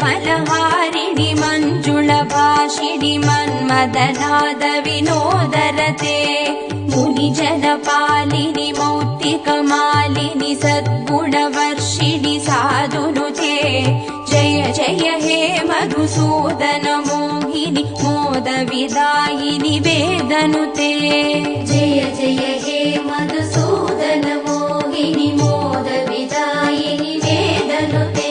कलिमलहारिणि मञ्जुळभाषिणि मन्मदनाद विनोदरते मुनिजनपालिनि मौक्तिकमालिनि सद्गुणवर्षिणि साधुनुते जय जय हे मधुसूदन मोहिनि मोदविदायिनि वेदनुते जय जय हे मधुसूदन मोहिनि मोदविदायिनि वेदनुते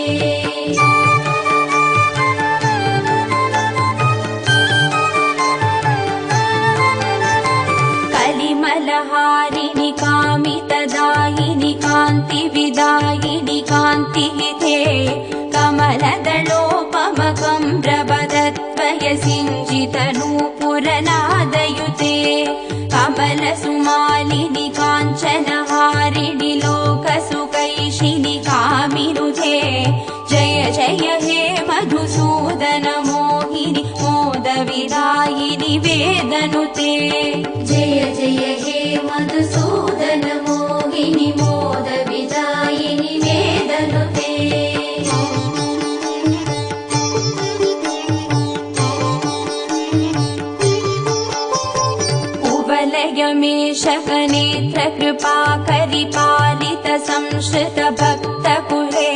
कलिमलहारिणि कामितदायिनि कान्तिविदायिनि कान्तिहिते कमलदलोपमकम्रवदत्वयसिञ्चितनूपुरनादयुते कमलसुमालिनि काञ्चनहारिणि लोकसुकैशिनि कामिनुते जय जय हे मधुसूदन मोहिनि मोदविदायिनि वेदनुते जय जय हे मधुसूदन मोहिनि मोदविदायिनि वेदनुते कुवलयमेषकनेत्र कृपाकरि पालित संश्रित भक्तकुले